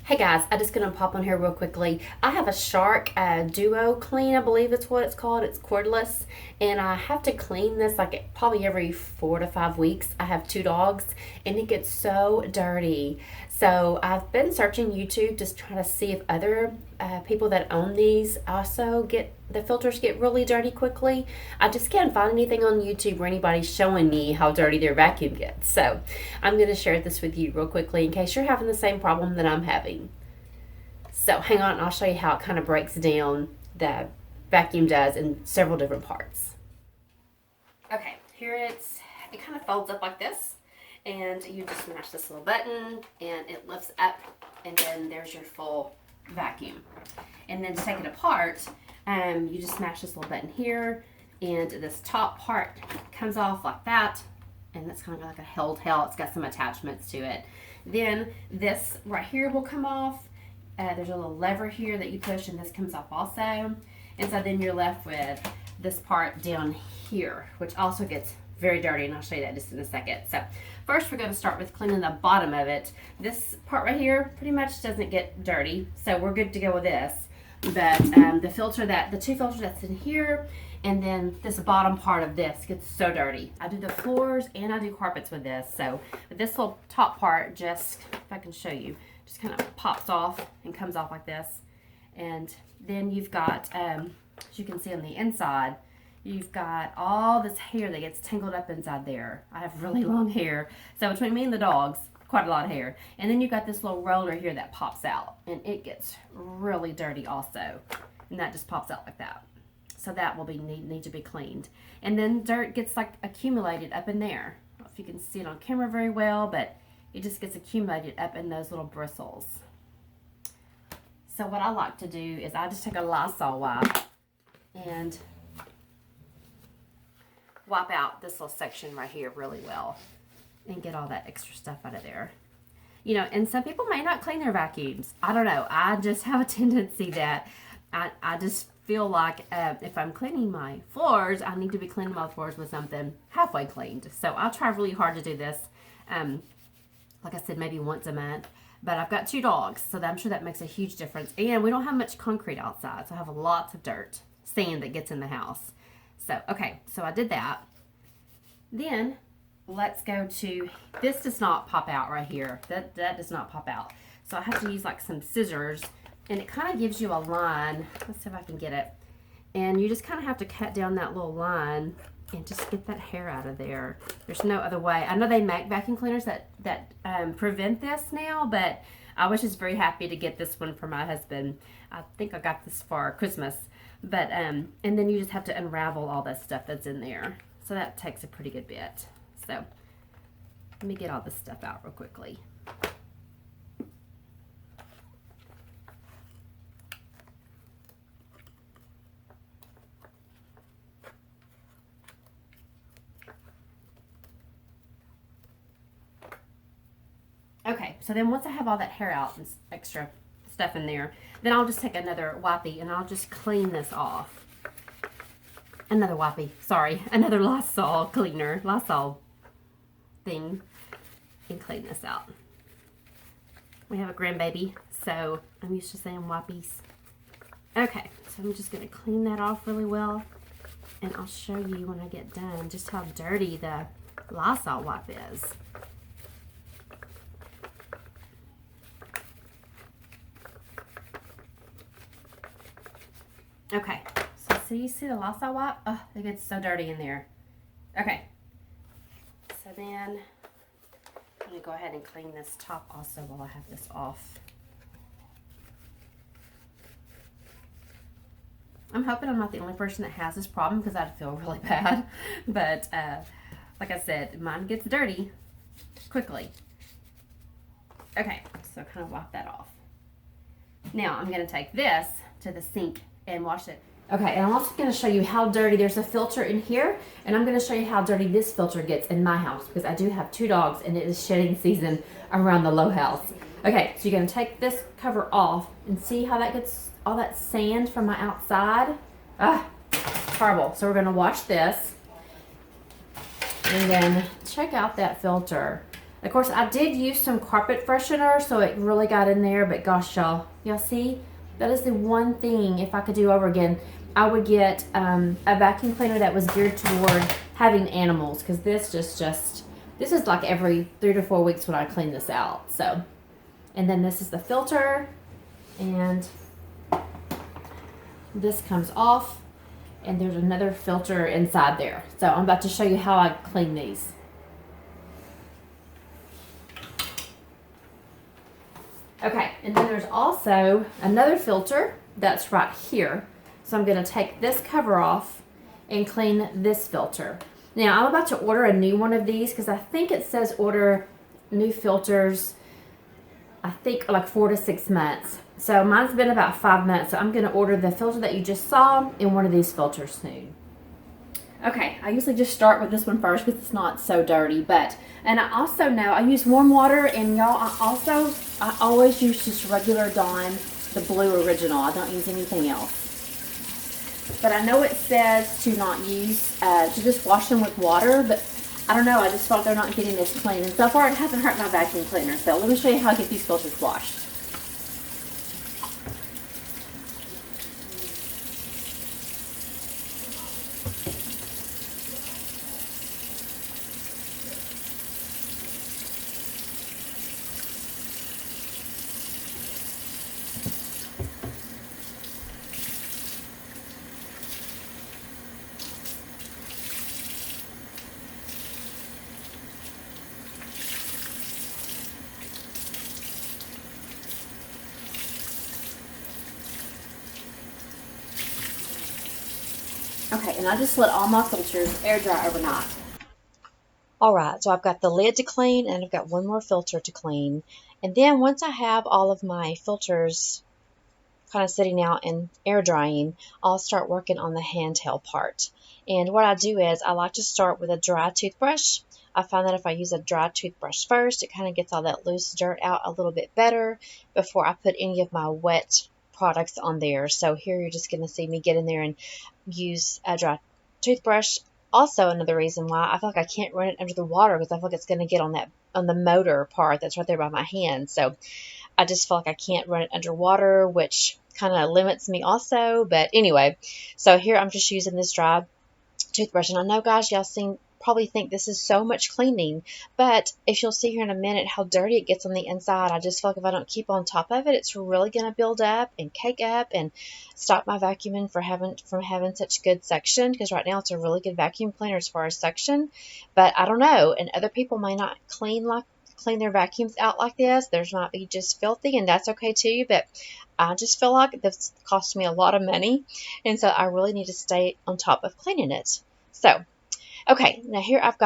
Hey guys, I'm just gonna pop on here real quickly. I have a Shark Duo Clean, I believe it's what it's called. It's cordless, and I have to clean this like probably every 4 to 5 weeks. I have two dogs, and it gets so dirty. So I've been searching YouTube just trying to see if other people that own these also get the filters get really dirty quickly. I just can't find anything on YouTube where anybody's showing me how dirty their vacuum gets. So I'm going to share this with you real quickly in case you're having the same problem that I'm having. So hang on and I'll show you how it kind of breaks down the vacuum does in several different parts. Okay, here it kind of folds up like this, and you just smash this little button and it lifts up, and then there's your full vacuum. And then to take it apart, you just smash this little button here, and this top part comes off like that, and that's kind of like a held tail. It's got some attachments to it. Then this right here will come off. There's a little lever here that you push, and this comes off also. And so then you're left with this part down here, which also gets very dirty, and I'll show you that just in a second. So first we're going to start with cleaning the bottom of it. This part right here pretty much doesn't get dirty, so we're good to go with this. But the two filters that's in here, and then this bottom part of this gets so dirty. I do the floors and I do carpets with this. So this little top part, just if I can show you, just kind of pops off and comes off like this. And then you've got, as you can see on the inside, you've got all this hair that gets tangled up inside there. I have really long hair, so between me and the dogs, quite a lot of hair. And then you've got this little roller here that pops out, and it gets really dirty also, and that just pops out like that. So that will need to be cleaned. And then dirt gets like accumulated up in there. I don't know if you can see it on camera very well, but it just gets accumulated up in those little bristles. So what I like to do is I just take a Lysol wipe and wipe out this little section right here really well and get all that extra stuff out of there. You know, and some people may not clean their vacuums. I don't know. I just have a tendency that I just feel like if I'm cleaning my floors, I need to be cleaning my floors with something halfway cleaned. So I'll try really hard to do this. Like I said, maybe once a month. But I've got two dogs, so I'm sure that makes a huge difference. And we don't have much concrete outside, so I have lots of dirt, sand that gets in the house. So, okay, so I did that. Then, let's go to, this does not pop out right here. That does not pop out. So I have to use like some scissors, and it kind of gives you a line. Let's see if I can get it. And you just kind of have to cut down that little line and just get that hair out of there. There's no other way. I know they make vacuum cleaners that prevent this now, but I was just very happy to get this one for my husband. I think I got this for Christmas. But, and then you just have to unravel all that stuff that's in there. So that takes a pretty good bit. So, let me get all this stuff out real quickly. Okay, so then once I have all that hair out and extra stuff in there, then I'll just take another wipey and I'll just clean this off. Another Lysol cleaner, Lysol thing, and clean this out. We have a grandbaby, so I'm used to saying wippies. Okay, so I'm just going to clean that off really well, and I'll show you when I get done just how dirty the Lysol wipe is. Okay, so you see the Lysol wipe? Oh, it gets so dirty in there. Okay, so then I'm going to go ahead and clean this top also while I have this off. I'm hoping I'm not the only person that has this problem because I'd feel really bad. But like I said, mine gets dirty quickly. Okay, so kind of wipe that off. Now I'm going to take this to the sink and wash it. Okay, and I'm also going to show you how dirty, there's a filter in here, and I'm going to show you how dirty this filter gets in my house because I do have two dogs and it is shedding season around the Lowe house. Okay, so you're going to take this cover off and see how that gets all that sand from my outside. Ah, horrible. So we're going to wash this and then check out that filter. Of course, I did use some carpet freshener, so it really got in there, but gosh, y'all see? That is the one thing, if I could do over again, I would get a vacuum cleaner that was geared toward having animals, because this this is like every 3 to 4 weeks when I clean this out. So, and then this is the filter, and this comes off, and there's another filter inside there. So I'm about to show you how I clean these. Okay, and then there's also another filter that's right here. So I'm going to take this cover off and clean this filter. Now I'm about to order a new one of these because I think it says order new filters, I think like 4 to 6 months. So mine's been about 5 months. So I'm going to order the filter that you just saw in one of these filters soon. Okay, I usually just start with this one first because it's not so dirty, and I also know I use warm water, and y'all, I always use just regular Dawn, the blue original. I don't use anything else. But I know it says to not use, to just wash them with water, but I don't know, I just thought they're not getting this clean. And so far it hasn't hurt my vacuum cleaner, so let me show you how I get these filters washed. Okay, and I just let all my filters air dry overnight. Alright, so I've got the lid to clean, and I've got one more filter to clean. And then once I have all of my filters kind of sitting out and air drying, I'll start working on the handheld part. And what I do is I like to start with a dry toothbrush. I find that if I use a dry toothbrush first, it kind of gets all that loose dirt out a little bit better before I put any of my wet products on there. So here you're just going to see me get in there and use a dry toothbrush. Also, another reason why I feel like I can't run it under the water because I feel like it's going to get on the motor part that's right there by my hand. So I just feel like I can't run it underwater, which kind of limits me also. But anyway, so here I'm just using this dry toothbrush. And I know, guys, y'all probably think this is so much cleaning, but if you'll see here in a minute how dirty it gets on the inside, I just feel like if I don't keep on top of it, it's really going to build up and cake up and stop my vacuuming from having such good suction, because right now it's a really good vacuum cleaner as far as suction. But I don't know, and other people may not clean their vacuums out like this. Theirs might be just filthy, and that's okay too, but I just feel like this cost me a lot of money, and so I really need to stay on top of cleaning it. So okay, now here I've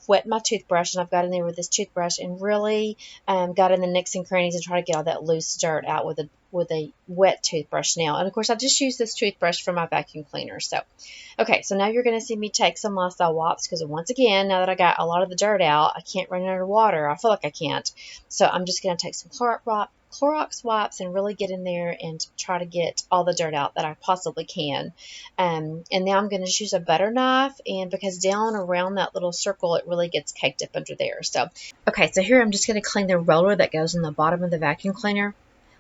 wet my toothbrush, and I've got in there with this toothbrush and really got in the nicks and crannies and try to get all that loose dirt out with a wet toothbrush now. And of course I just use this toothbrush for my vacuum cleaner. So, okay, so now you're going to see me take some Lysol wipes, because once again, now that I got a lot of the dirt out, I can't run it under water. I feel like I can't. So I'm just going to take some Clorox wipes and really get in there and try to get all the dirt out that I possibly can. And now I'm going to just use a butter knife, and because down around that little circle it really gets caked up under there. So okay, so here I'm just going to clean the roller that goes in the bottom of the vacuum cleaner.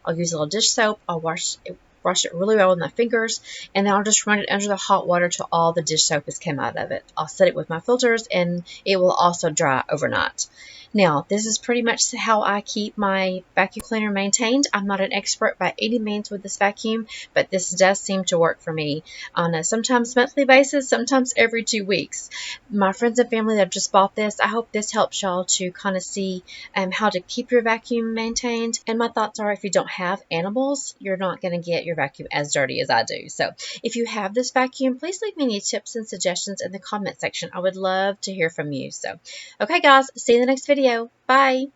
I'll use a little dish soap. I'll wash it really well with my fingers, and then I'll just run it under the hot water till all the dish soap has come out of it. I'll set it with my filters, and it will also dry overnight. Now, this is pretty much how I keep my vacuum cleaner maintained. I'm not an expert by any means with this vacuum, but this does seem to work for me on a sometimes monthly basis, sometimes every 2 weeks. My friends and family that have just bought this, I hope this helps y'all to kind of see how to keep your vacuum maintained. And my thoughts are, if you don't have animals, you're not going to get your vacuum as dirty as I do. So if you have this vacuum, please leave me any tips and suggestions in the comment section. I would love to hear from you. So, okay guys, see you in the next video. Bye.